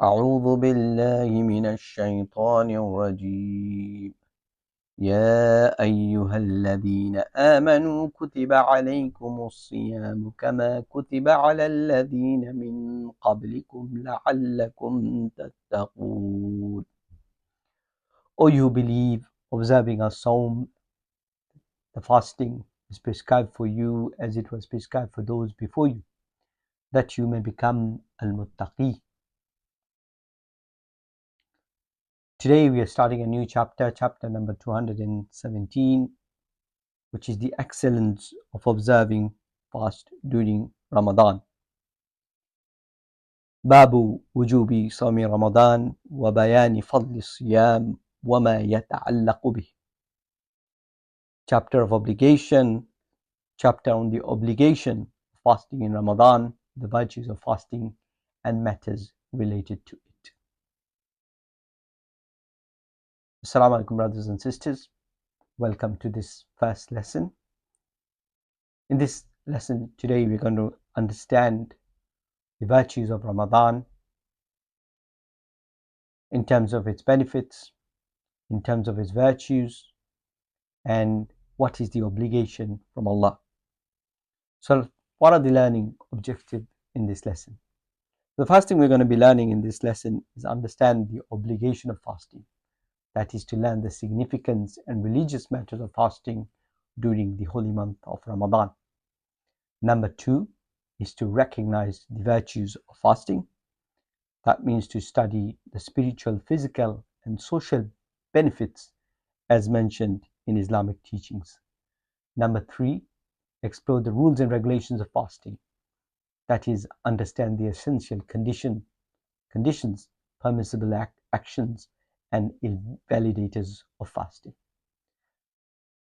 أعوذ بالله من الشيطان الرجيم يا أيها الذين آمنوا كتب عليكم الصيام كما كتب على الذين من قبلكم لعلكم تتقون. O you believe, observing a Sawm, the fasting is prescribed for you as it was prescribed for those before you, that you may become al-muttaqi. Today we are starting a new chapter, chapter number 217, which is the excellence of observing fast during Ramadan. باب وجوب صوم رمضان وبيان فضل الصيام وما يتعلق به. Chapter of obligation, chapter on the obligation of fasting in Ramadan, the virtues of fasting and matters related to it. Assalamu alaikum, brothers and sisters. Welcome to this first lesson. In this lesson today we're going to understand the virtues of Ramadan in terms of its benefits, in terms of its virtues, and what is the obligation from Allah. So what are the learning objectives in this lesson? The first thing we're going to be learning in this lesson is understand the obligation of fasting. That is to learn the significance and religious matters of fasting during the holy month of Ramadan. Number two is to recognize the virtues of fasting. That means to study the spiritual, physical, and social benefits as mentioned in Islamic teachings. Number three, explore the rules and regulations of fasting. That is, understand the essential conditions, permissible actions, and invalidators of fasting.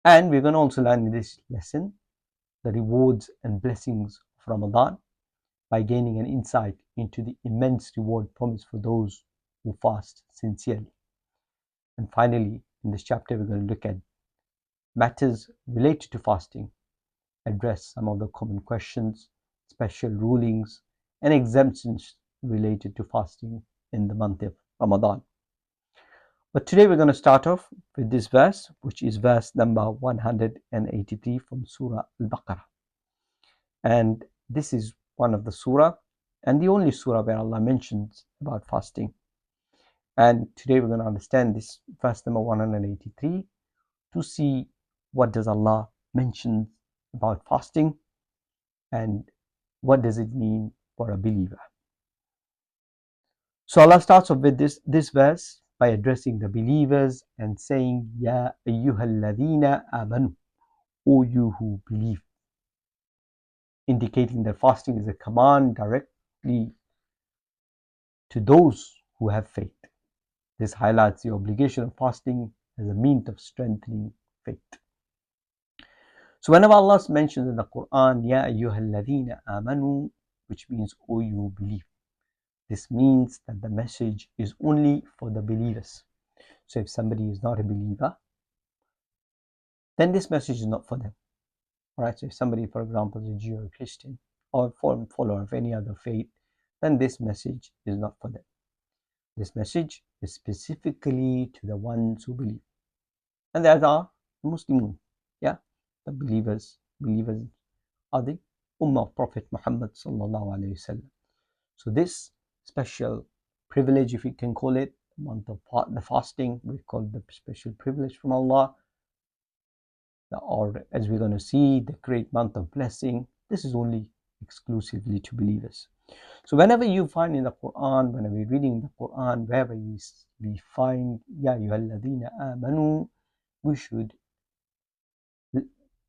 And we're going to also learn in this lesson the rewards and blessings of Ramadan by gaining an insight into the immense reward promised for those who fast sincerely. And finally, in this chapter, we're going to look at matters related to fasting, address some of the common questions, special rulings, and exemptions related to fasting in the month of Ramadan. But today we're going to start off with this verse, which is verse number 183 from Surah Al-Baqarah. And this is one of the surah and the only surah where Allah mentions about fasting. And today we're going to understand this verse number 183 to see what does Allah mention about fasting and what does it mean for a believer. So Allah starts off with this verse by addressing the believers and saying, Ya ayyuhalladhina amanu, O you who believe, indicating that fasting is a command directly to those who have faith. This highlights the obligation of fasting as a means of strengthening faith. So whenever Allah mentions in the Quran, Ya ayyuhalladhina amanu, which means, O you believe, this means that the message is only for the believers. So if somebody is not a believer, then this message is not for them. Alright, so if somebody, for example, is a Jew or a Christian or a follower of any other faith, then this message is not for them. This message is specifically to the ones who believe. And that are the Muslims. Yeah, the believers. Believers are the Ummah of Prophet Muhammad sallallahu alaihi wasallam. So this special privilege, if we can call it, the month of the fasting, we call the special privilege from Allah, or as we're going to see, the great month of blessing. This is only exclusively to believers. So whenever you find in the Quran, whenever we're reading the Quran, wherever we find Ya ayyuhalladhina amanu, we should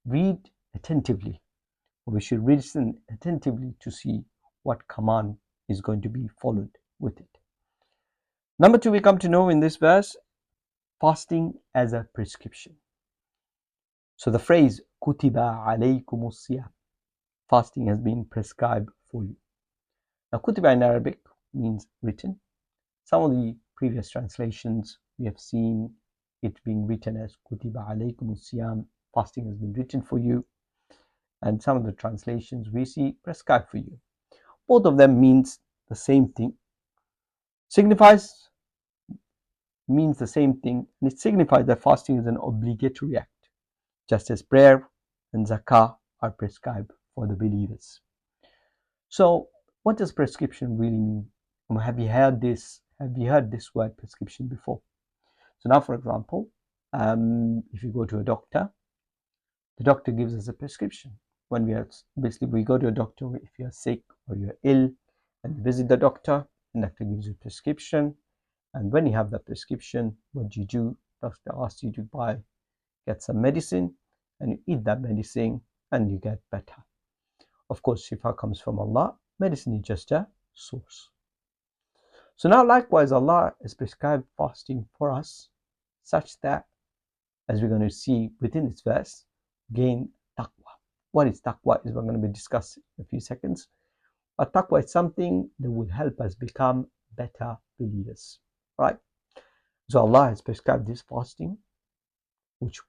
read attentively, or we should listen attentively to see what command is going to be followed with it. Number two, we come to know in this verse fasting as a prescription. So the phrase kutiba alaykumus siyam, fasting has been prescribed for you. Now kutiba in Arabic means written. Some of the previous translations we have seen it being written as kutiba alaykumus siyam, fasting has been written for you. And some of the translations we see prescribed for you. Both of them means the same thing. Signifies means the same thing, and it signifies that fasting is an obligatory act, just as prayer and zakah are prescribed for the believers. So, what does prescription really mean? Have you heard this? Have you heard this word prescription before? So now, for example, if you go to a doctor, the doctor gives us a prescription. When we go to a doctor if you're sick or you're ill, and you visit the doctor gives you a prescription. And when you have that prescription, what do? Doctor asks you to get some medicine, and you eat that medicine, and you get better. Of course, shifa comes from Allah. Medicine is just a source. So now, likewise, Allah has prescribed fasting for us, such that, as we're going to see within this verse, gain taqwa. What is taqwa? Is we're going to be discussing in a few seconds. But taqwa is something that will help us become better believers, right? So Allah has prescribed this fasting, which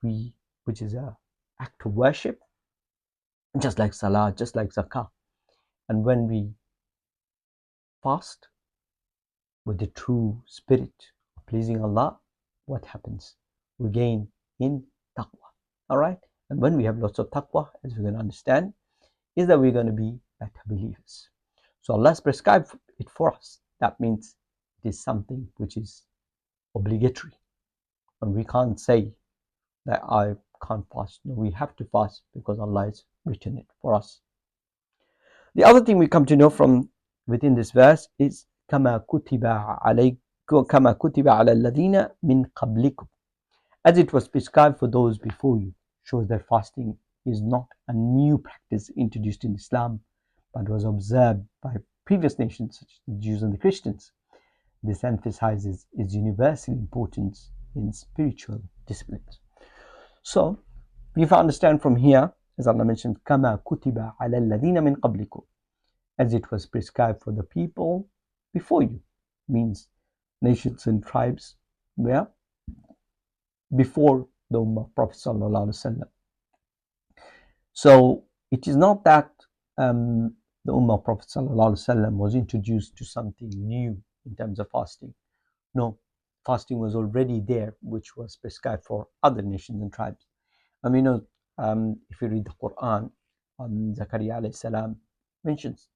is an act of worship, just like salah, just like zakah. And when we fast with the true spirit of pleasing Allah, what happens? We gain in taqwa. All right? And when we have lots of taqwa, as we're going to understand, is that we're going to be better believers. So Allah has prescribed it for us. That means it is something which is obligatory. And we can't say that I can't fast. No, we have to fast because Allah has written it for us. The other thing we come to know from within this verse is كَمَا كُتِبَ عَلَى الَّذِينَ مِنْ قَبْلِكُمْ, as it was prescribed for those before you. Shows that fasting is not a new practice introduced in Islam, but was observed by previous nations such as the Jews and the Christians. This emphasizes its universal importance in spiritual disciplines. So, if you understand from here, as Allah mentioned, كَمَا كُتِبَ عَلَى الَّذِينَ مِنْ قَبْلِكُمْ, as it was prescribed for the people before you, means nations and tribes were before the Ummah of Prophet Sallallahu Alaihi Wasallam. So it is not that the Ummah of Prophet Sallallahu Alaihi Wasallam was introduced to something new in terms of fasting. No, fasting was already there, which was prescribed for other nations and tribes. And we know, if you read the Quran, Zakaria alayhi salam mentions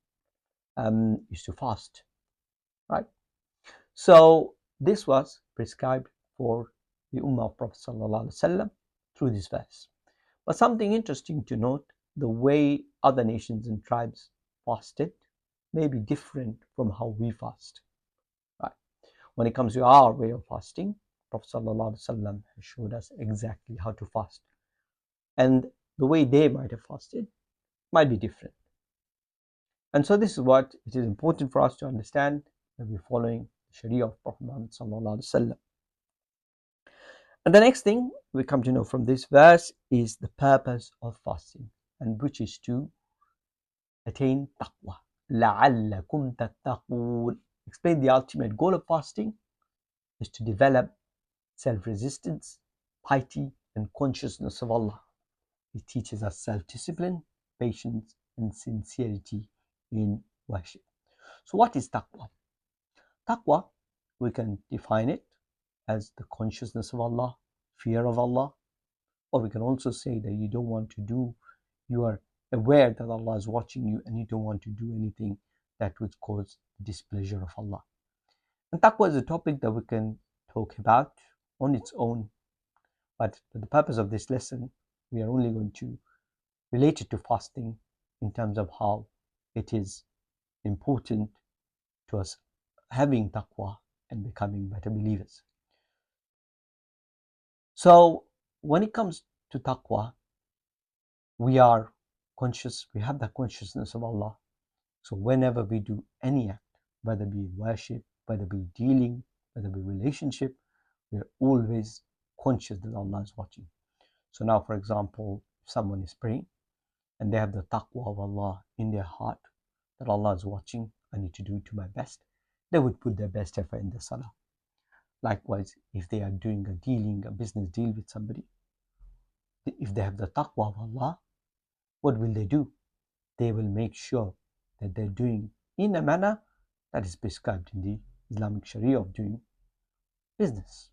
used to fast, right? So this was prescribed for the Ummah of Prophet Sallallahu Alaihi Wasallam through this verse. But something interesting to note, the way other nations and tribes fasted may be different from how we fast, right? When it comes to our way of fasting, Prophet Sallallahu Alaihi Wasallam has showed us exactly how to fast. And the way they might have fasted might be different. And so this is what it is important for us to understand, that we're following the Sharia of Prophet Muhammad Sallallahu Alaihi Wasallam. And the next thing we come to know from this verse is the purpose of fasting, and which is to attain taqwa. لَعَلَّكُمْ تَتَّقُونَ. Explain the ultimate goal of fasting is to develop self-resistance, piety, and consciousness of Allah. It teaches us self-discipline, patience, and sincerity in worship. So what is taqwa? Taqwa, we can define it as the consciousness of Allah, fear of Allah, or we can also say that you are aware that Allah is watching you and you don't want to do anything that would cause displeasure of Allah. And taqwa is a topic that we can talk about on its own, but for the purpose of this lesson, we are only going to relate it to fasting in terms of how it is important to us having taqwa and becoming better believers. So when it comes to taqwa, we are conscious, we have that consciousness of Allah. So whenever we do any act, whether it be worship, whether it be dealing, whether it be relationship, we are always conscious that Allah is watching. So now, for example, if someone is praying and they have the taqwa of Allah in their heart, that Allah is watching, I need to do it to my best, they would put their best effort in the salah. Likewise, if they are doing a business deal with somebody, if they have the taqwa of Allah, what will they do? They will make sure that they're doing in a manner that is prescribed in the Islamic Sharia of doing business.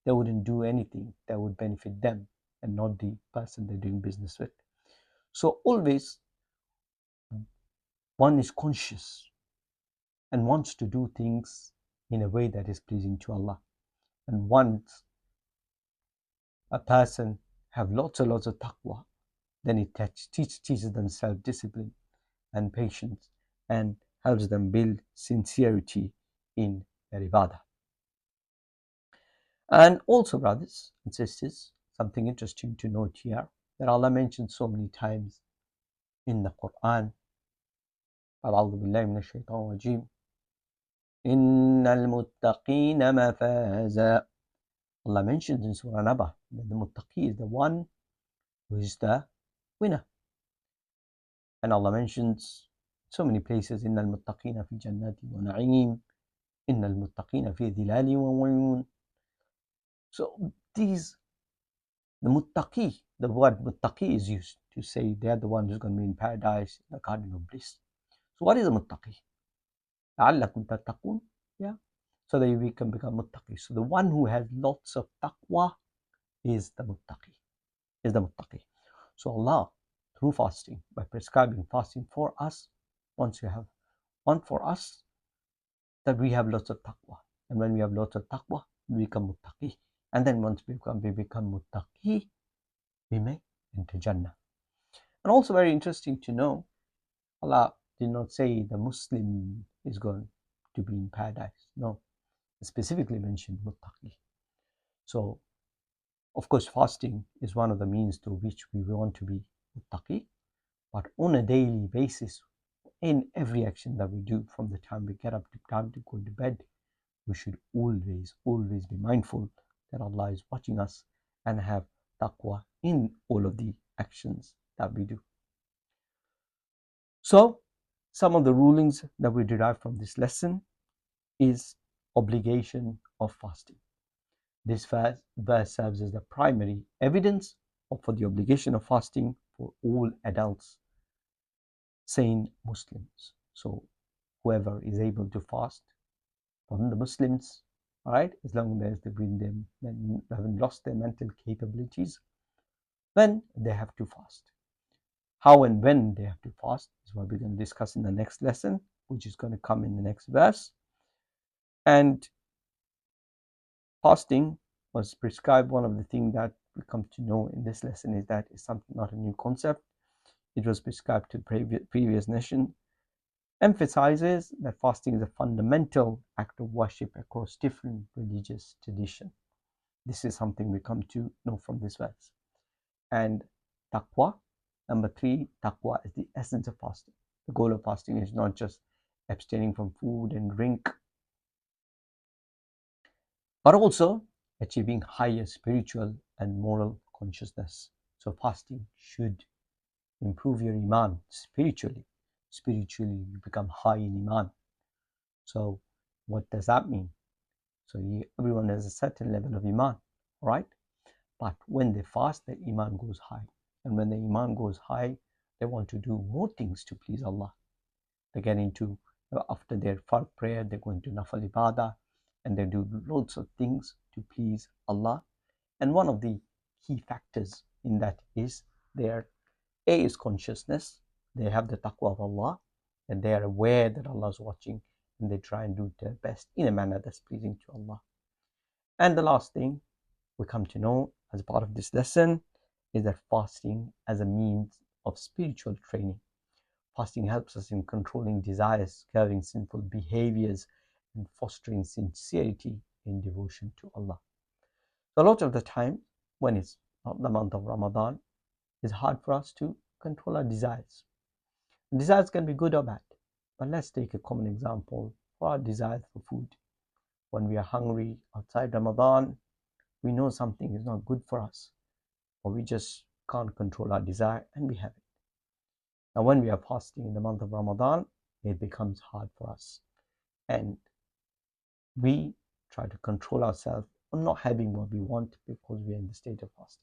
They wouldn't do anything that would benefit them and not the person they're doing business with. So always one is conscious and wants to do things in a way that is pleasing to Allah. And once a person have lots and lots of taqwa, then it teaches them self-discipline and patience and helps them build sincerity in their ibadah. And also, brothers and sisters, something interesting to note here that Allah mentioned so many times in the Quran. أعوذ بالله من الشيطان الرجيم إن المتقين مفازا. Allah mentions in Surah Naba that the muttaqi is the one who is the winner. And Allah mentions so many places إن المتقين في جنات ونعيم إن المتقين في ظلال وعيون. So these, the muttaqi, the word muttaqi is used to say they're the one who's going to be in paradise, in the garden of bliss. So what is a muttaqi? لعلكم تتقون. Yeah. So that we can become muttaqi. So the one who has lots of taqwa is the muttaqi. So Allah, through fasting, by prescribing fasting for us, wants for us that we have lots of taqwa. And when we have lots of taqwa, we become muttaqi. And then once we become muttaqi, we may enter Jannah. And also very interesting to know, Allah did not say the Muslim is going to be in paradise. No, it specifically mentioned muttaqi. So, of course, fasting is one of the means through which we want to be muttaqi, but on a daily basis, in every action that we do, from the time we get up to the time to go to bed, we should always be mindful that Allah is watching us and have taqwa in all of the actions that we do. So, some of the rulings that we derive from this lesson is obligation of fasting. This verse serves as the primary evidence for the obligation of fasting for all adults, sane Muslims. So whoever is able to fast from the Muslims, all right, as long as they haven't lost their mental capabilities, then they have to fast. How and when they have to fast is what we're going to discuss in the next lesson, which is going to come in the next verse. And fasting was prescribed. One of the things that we come to know in this lesson is that it's something, not a new concept. It was prescribed to previous nation. Emphasizes that fasting is a fundamental act of worship across different religious traditions. This is something we come to know from this verse. And taqwa, number 3, taqwa is the essence of fasting. The goal of fasting is not just abstaining from food and drink, but also achieving higher spiritual and moral consciousness. So fasting should improve your iman spiritually. Spiritually, you become high in iman. So what does that mean? So everyone has a certain level of iman, right? But when they fast, the iman goes high. And when the iman goes high, they want to do more things to please Allah. They get into, after their fard prayer, they go into nafal ibadah, and they do lots of things to please Allah. And one of the key factors in that is their A is consciousness. They have the taqwa of Allah, and they are aware that Allah is watching, and they try and do their best in a manner that's pleasing to Allah. And the last thing we come to know as part of this lesson is that fasting as a means of spiritual training. Fasting helps us in controlling desires, curbing sinful behaviors, and fostering sincerity in devotion to Allah. So a lot of the time, when it's not the month of Ramadan, it's hard for us to control our desires. Desires can be good or bad, but let's take a common example for our desires for food. When we are hungry outside Ramadan, we know something is not good for us, or we just can't control our desire and we have it. Now, when we are fasting in the month of Ramadan, it becomes hard for us, and we try to control ourselves on not having what we want because we are in the state of fasting.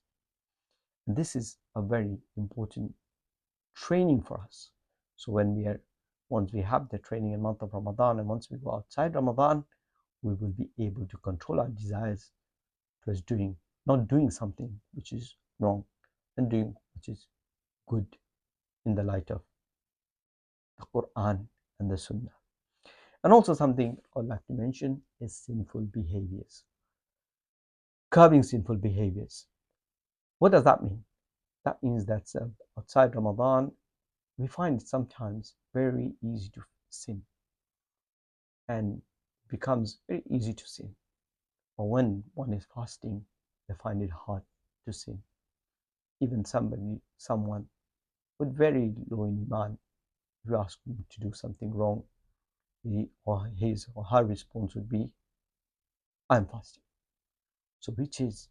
And this is a very important training for us. So once we have the training in the month of Ramadan, and once we go outside Ramadan, we will be able to control our desires towards not doing something which is wrong and doing which is good in the light of the Quran and the Sunnah. And also something I'd like to mention is sinful behaviors. Curbing sinful behaviors. What does that mean? That means that outside Ramadan, we find it sometimes very easy to sin, and it becomes very easy to sin. Or when one is fasting, they find it hard to sin. Even someone with very low in Iman, if you ask him to do something wrong, his or her response would be, I'm fasting. So which is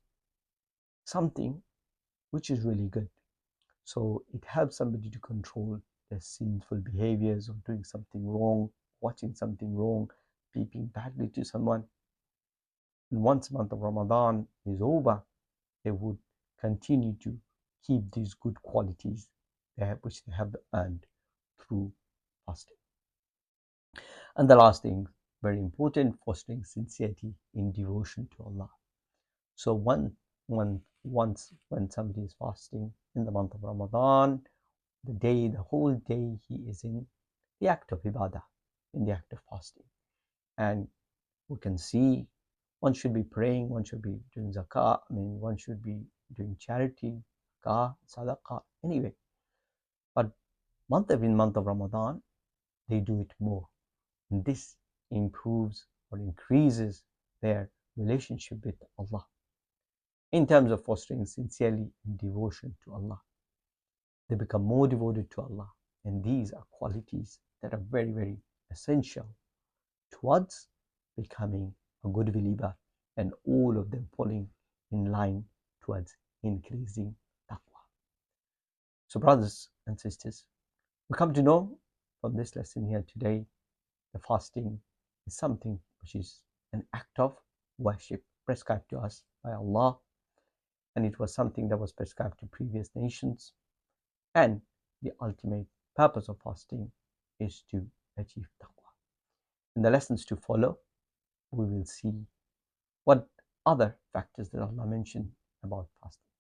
something which is really good. So it helps somebody to control their sinful behaviors of doing something wrong, watching something wrong, speaking badly to someone. And once the month of Ramadan is over, they would continue to keep these good qualities which they have earned through fasting. And the last thing, very important, fostering sincerity in devotion to Allah. So once when somebody is fasting in the month of Ramadan, the whole day he is in the act of ibadah, in the act of fasting. And we can see one should be praying, one should be doing zakah, one should be doing charity, zakah, sadaqah, anyway. But every month of Ramadan, they do it more. And this improves or increases their relationship with Allah in terms of fostering sincerely in devotion to Allah. They become more devoted to Allah. And these are qualities that are very, very essential towards becoming a good believer, and all of them falling in line towards increasing taqwa. So brothers and sisters, we come to know from this lesson here today, the fasting is something which is an act of worship prescribed to us by Allah, and it was something that was prescribed to previous nations. And the ultimate purpose of fasting is to achieve taqwa. In the lessons to follow, we will see what other factors that Allah mentioned about fasting.